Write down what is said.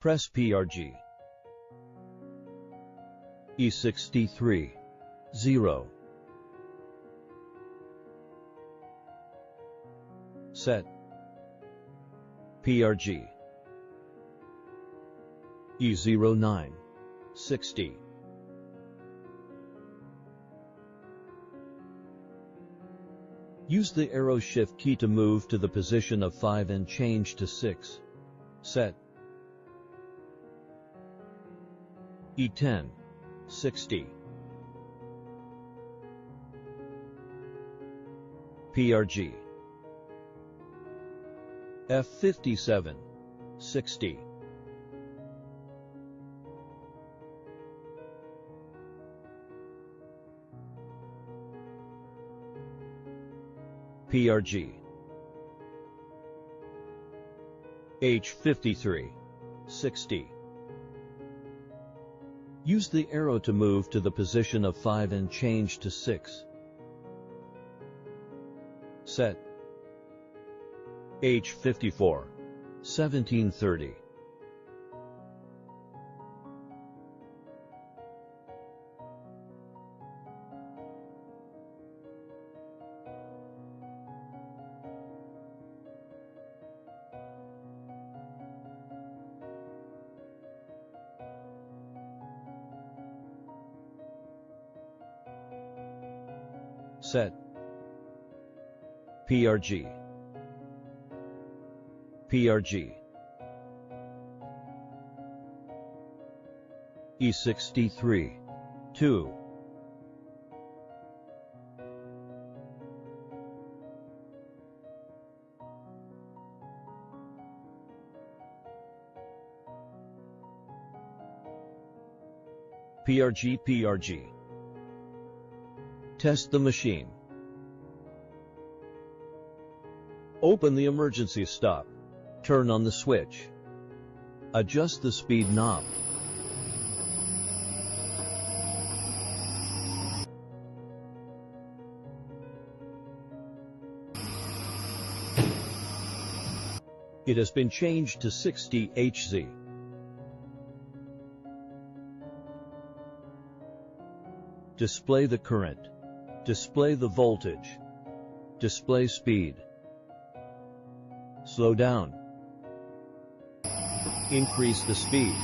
Press PRG. E63. 0. Set. PRG. E09. 60. Use the arrow shift key to move to the position of 5 and change to 6. Set. E10. 60. PRG. F57. 60. PRG. H53. 60. Use the arrow to move to the position of 5 and change to 6. Set. H54. 1730. Set. PRG. PRG. E63. 2. PRG. PRG. Test the machine. Open the emergency stop. Turn on the switch. Adjust the speed knob. It has been changed to 60 Hz. Display the current. Display the voltage. Display speed. Slow down. Increase the speed.